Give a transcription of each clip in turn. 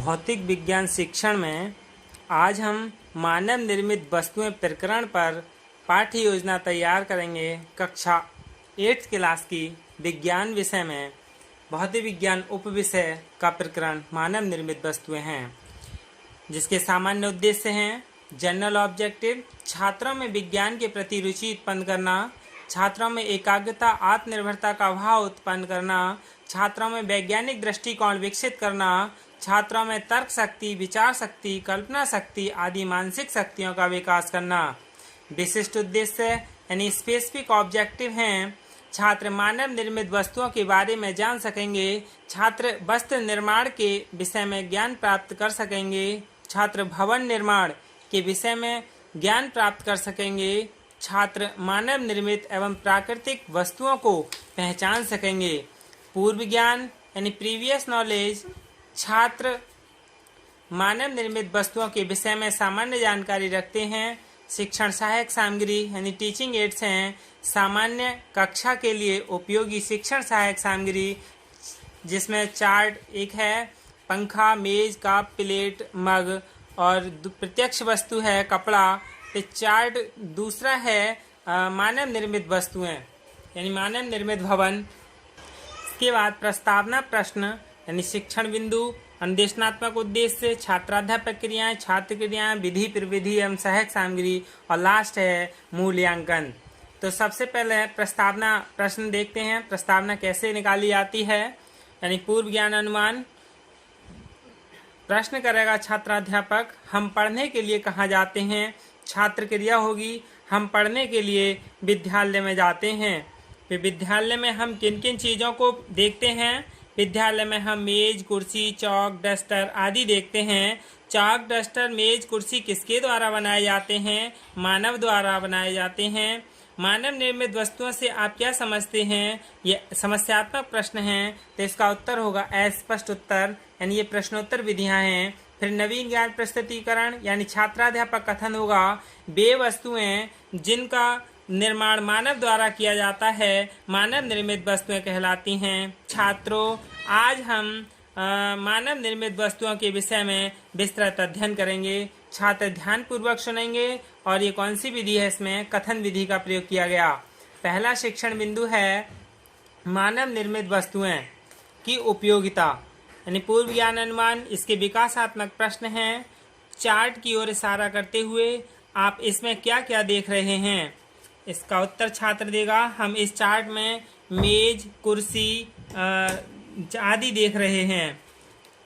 भौतिक विज्ञान शिक्षण में आज हम मानव निर्मित वस्तुएं प्रकरण पर पाठ्य योजना तैयार करेंगे। कक्षा 8th क्लास की विज्ञान विषय में भौतिक विज्ञान उप विषय का प्रकरण मानव निर्मित वस्तुएं हैं, जिसके सामान्य उद्देश्य हैं जनरल ऑब्जेक्टिव, छात्रों में विज्ञान के प्रति रुचि उत्पन्न करना, छात्रों में एकाग्रता आत्मनिर्भरता का भाव उत्पन्न करना, छात्रों में वैज्ञानिक दृष्टिकोण विकसित करना, छात्रों में तर्क शक्ति, विचार शक्ति, कल्पना शक्ति आदि मानसिक शक्तियों का विकास करना। विशिष्ट उद्देश्य यानी स्पेसिफिक ऑब्जेक्टिव हैं, छात्र मानव निर्मित वस्तुओं के बारे में जान सकेंगे, छात्र वस्त्र निर्माण के विषय में ज्ञान प्राप्त कर सकेंगे, छात्र भवन निर्माण के विषय में ज्ञान प्राप्त कर सकेंगे, छात्र मानव निर्मित एवं प्राकृतिक वस्तुओं को पहचान सकेंगे। पूर्व ज्ञान यानी प्रीवियस नॉलेज, छात्र मानव निर्मित वस्तुओं के विषय में सामान्य जानकारी रखते हैं। शिक्षण सहायक सामग्री यानी टीचिंग एड्स हैं, सामान्य कक्षा के लिए उपयोगी शिक्षण सहायक सामग्री, जिसमें चार्ट एक है, पंखा, मेज, कप, प्लेट, मग, और प्रत्यक्ष वस्तु है कपड़ा। तो चार्ट दूसरा है मानव निर्मित वस्तुएं यानी मानव निर्मित भवन। इसके बाद प्रस्तावना प्रश्न यानी शिक्षण बिंदु, अनुदेशनात्मक उद्देश्य, छात्राध्यापक क्रियाएं, छात्र क्रियाएं, विधि प्रविधि एवं सहायक सामग्री, और लास्ट है मूल्यांकन। तो सबसे पहले प्रस्तावना प्रश्न देखते हैं। प्रस्तावना कैसे निकाली जाती है यानी पूर्व ज्ञान अनुमान। प्रश्न करेगा छात्राध्यापक, हम पढ़ने के लिए कहाँ जाते हैं। छात्र क्रिया होगी, हम पढ़ने के लिए विद्यालय में जाते हैं। फिर विद्यालय में हम किन किन चीज़ों को देखते हैं। विद्यालय में हम मेज, कुर्सी, चौक, डस्टर आदि देखते हैं। चौक, डस्टर, मेज, कुर्सी किसके द्वारा बनाए जाते हैं? मानव द्वारा बनाए जाते हैं। मानव निर्मित वस्तुओं से आप क्या समझते हैं? ये समस्यात्मक प्रश्न हैं, तो इसका उत्तर होगा अस्पष्ट उत्तर, यानी ये प्रश्नोत्तर विधियां हैं। फिर नवीन ज्ञान प्रस्तुतिकरण यानी छात्राध्यापक कथन होगा, वे वस्तुएं जिनका निर्माण मानव द्वारा किया जाता है मानव निर्मित वस्तुएं कहलाती हैं। छात्रों, आज हम मानव निर्मित वस्तुओं के विषय में विस्तृत अध्ययन करेंगे। छात्र ध्यानपूर्वक सुनेंगे और ये कौन सी विधि है, इसमें कथन विधि का प्रयोग किया गया। पहला शिक्षण बिंदु है मानव निर्मित वस्तुएं की उपयोगिता यानी पूर्व ज्ञान अनुमान। इसके विकासात्मक प्रश्न हैं। चार्ट की ओर इशारा करते हुए आप इसमें क्या क्या देख रहे हैं, इसका उत्तर छात्र देगा, हम इस चार्ट में मेज, कुर्सी आदि देख रहे हैं।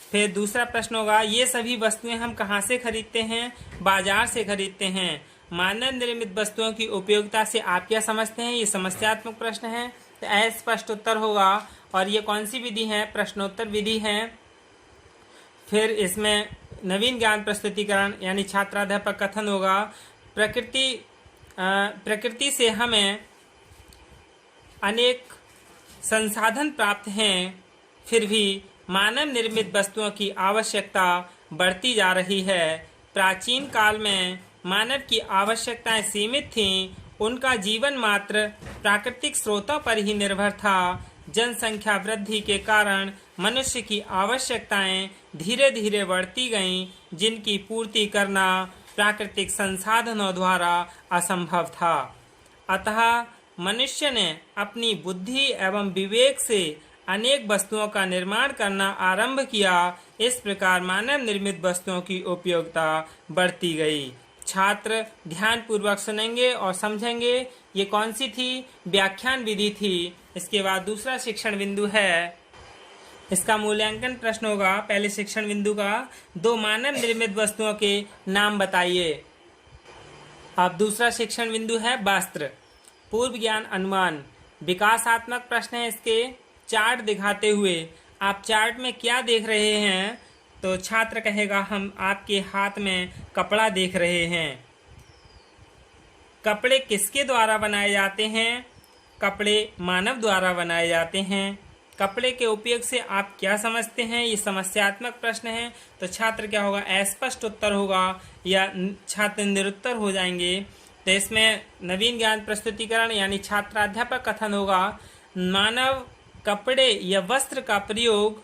फिर दूसरा प्रश्न होगा, ये सभी वस्तुएं हम कहाँ से खरीदते हैं? बाजार से खरीदते हैं। मानव निर्मित वस्तुओं की उपयोगिता से आप क्या समझते हैं? ये समस्यात्मक प्रश्न है, तो अस्पष्ट उत्तर होगा। और ये कौन सी विधि है? प्रश्नोत्तर विधि है। फिर इसमें नवीन ज्ञान प्रस्तुतिकरण यानी छात्राध्यापक कथन होगा, प्रकृति से हमें अनेक संसाधन प्राप्त हैं, फिर भी मानव निर्मित वस्तुओं की आवश्यकता बढ़ती जा रही है। प्राचीन काल में मानव की आवश्यकताएं सीमित थीं, उनका जीवन मात्र प्राकृतिक स्रोतों पर ही निर्भर था। जनसंख्या वृद्धि के कारण मनुष्य की आवश्यकताएं धीरे धीरे बढ़ती गईं, जिनकी पूर्ति करना प्राकृतिक संसाधनों द्वारा असंभव था। अतः मनुष्य ने अपनी बुद्धि एवं विवेक से अनेक वस्तुओं का निर्माण करना आरंभ किया। इस प्रकार मानव निर्मित वस्तुओं की उपयोगिता बढ़ती गई। छात्र ध्यानपूर्वक सुनेंगे और समझेंगे। ये कौन सी थी? व्याख्यान विधि थी। इसके बाद दूसरा शिक्षण बिंदु है, इसका मूल्यांकन प्रश्न होगा। पहले शिक्षण बिंदु का, दो मानव निर्मित वस्तुओं के नाम बताइए। अब दूसरा शिक्षण बिंदु है वस्त्र। पूर्व ज्ञान अनुमान विकासात्मक प्रश्न है। इसके चार्ट दिखाते हुए आप चार्ट में क्या देख रहे हैं? तो छात्र कहेगा, हम आपके हाथ में कपड़ा देख रहे हैं। कपड़े किसके द्वारा बनाए जाते हैं? कपड़े मानव द्वारा बनाए जाते हैं। कपड़े के उपयोग से आप क्या समझते हैं? ये समस्यात्मक प्रश्न है, तो छात्र क्या होगा? अस्पष्ट उत्तर होगा या छात्र निरुत्तर हो जाएंगे। तो इसमें नवीन ज्ञान प्रस्तुतिकरण यानी छात्राध्यापक कथन होगा, मानव कपड़े या वस्त्र का प्रयोग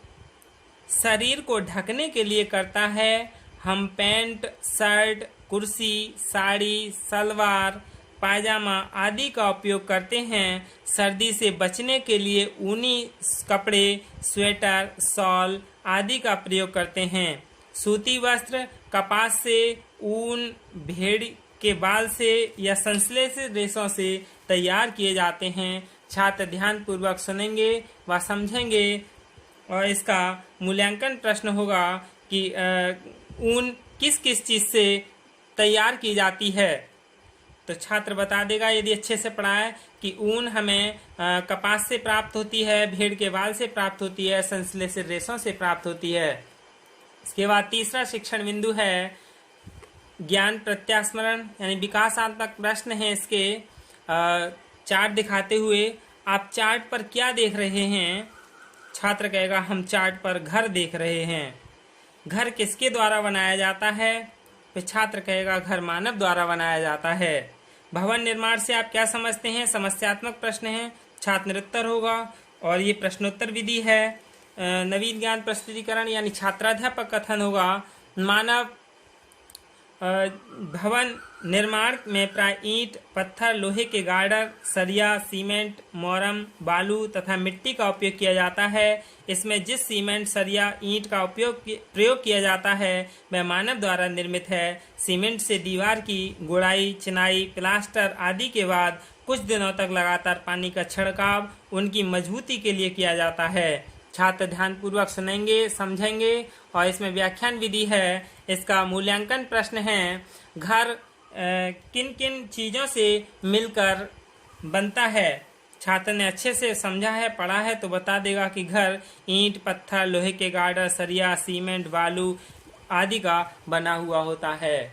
शरीर को ढकने के लिए करता है। हम पैंट, शर्ट, कुर्सी, साड़ी, सलवार, पायजामा आदि का उपयोग करते हैं। सर्दी से बचने के लिए ऊनी कपड़े, स्वेटर, शॉल आदि का प्रयोग करते हैं। सूती वस्त्र कपास से, ऊन, भेड़ के बाल से या संश्लेषित रेशों से तैयार किए जाते हैं। छात्र ध्यान पूर्वक सुनेंगे व समझेंगे और इसका मूल्यांकन प्रश्न होगा कि ऊन किस किस चीज से तैयार की जाती है। तो छात्र बता देगा यदि अच्छे से पढ़ा है कि ऊन हमें कपास से प्राप्त होती है, भेड़ के बाल से प्राप्त होती है, संश्लेषित रेशों से प्राप्त होती है। इसके बाद तीसरा शिक्षण बिंदु है ज्ञान प्रत्यास्मरण यानी विकासात्मक प्रश्न है। इसके चार्ट दिखाते हुए आप चार्ट पर क्या देख रहे हैं? छात्र कहेगा हम चार्ट पर घर देख रहे हैं। घर किसके द्वारा बनाया जाता है? फिर छात्र कहेगा घर मानव द्वारा बनाया जाता है। भवन निर्माण से आप क्या समझते हैं? समस्यात्मक प्रश्न है, छात्र निरुत्तर होगा और ये प्रश्नोत्तर विधि है। नवीन ज्ञान प्रस्तुतिकरण यानी छात्राध्यापक कथन होगा। मानव भवन निर्माण में प्राय ईंट, पत्थर, लोहे के गार्डर, सरिया, सीमेंट, मोरम, बालू तथा मिट्टी का उपयोग किया जाता है। इसमें जिस सीमेंट, सरिया, ईंट का प्रयोग किया जाता है वह मानव द्वारा निर्मित है। सीमेंट से दीवार की गुड़ाई, चिनाई, प्लास्टर आदि के बाद कुछ दिनों तक लगातार पानी का छिड़काव उनकी मजबूती के लिए किया जाता है। छात्र ध्यानपूर्वक सुनेंगे, समझेंगे और इसमें व्याख्यान विधि है। इसका मूल्यांकन प्रश्न है घर किन किन चीजों से मिलकर बनता है। छात्र ने अच्छे से समझा है, पढ़ा है तो बता देगा कि घर ईंट, पत्थर, लोहे के गार्डर, सरिया, सीमेंट, बालू आदि का बना हुआ होता है।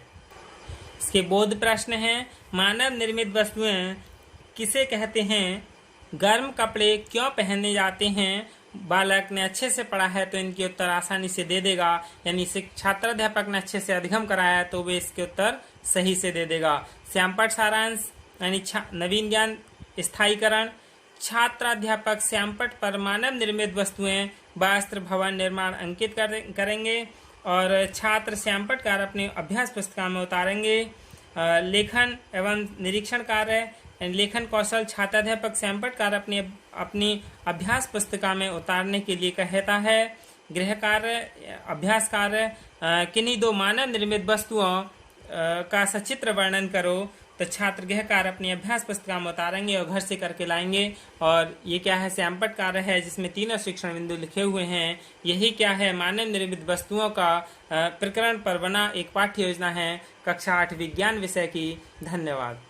इसके बोध प्रश्न हैं मानव निर्मित वस्तुएं किसे कहते हैं? गर्म कपड़े क्यों पहने जाते हैं? बालक ने अच्छे से पढ़ा है तो इनके उत्तर आसानी से दे देगा, यानी छात्राध्यापक ने अच्छे से अधिगम कराया है तो वे इसके उत्तर सही से दे देगा। श्यामपट्ट सारांश यानी नवीन ज्ञान स्थायीकरण। छात्राध्यापक श्यामपट्ट पर मानव निर्मित वस्तुएं, वस्त्र, भवन निर्माण अंकित करेंगे और छात्र श्यामपट्ट कार्य अपनी अभ्यास पुस्तिका में उतारेंगे। लेखन एवं निरीक्षण कार्य लेखन कौशल छात्राध्यापक श्यामपट्ट कार्य अपनी अभ्यास पुस्तिका में उतारने के लिए कहता है। गृह कार्य, अभ्यास कार्य, किन्हीं दो मानव निर्मित वस्तुओं का सचित्र वर्णन करो। तो छात्र गृह कार्य अपनी अभ्यास पुस्तिका में उतारेंगे और घर से करके लाएंगे। और ये क्या है? श्यामपट्ट कार्य है जिसमें तीनों शिक्षण बिंदु लिखे हुए हैं। यही क्या है? मानव निर्मित वस्तुओं का प्रकरण पर बना एक पाठ्य योजना है कक्षा 8 विज्ञान विषय की। धन्यवाद।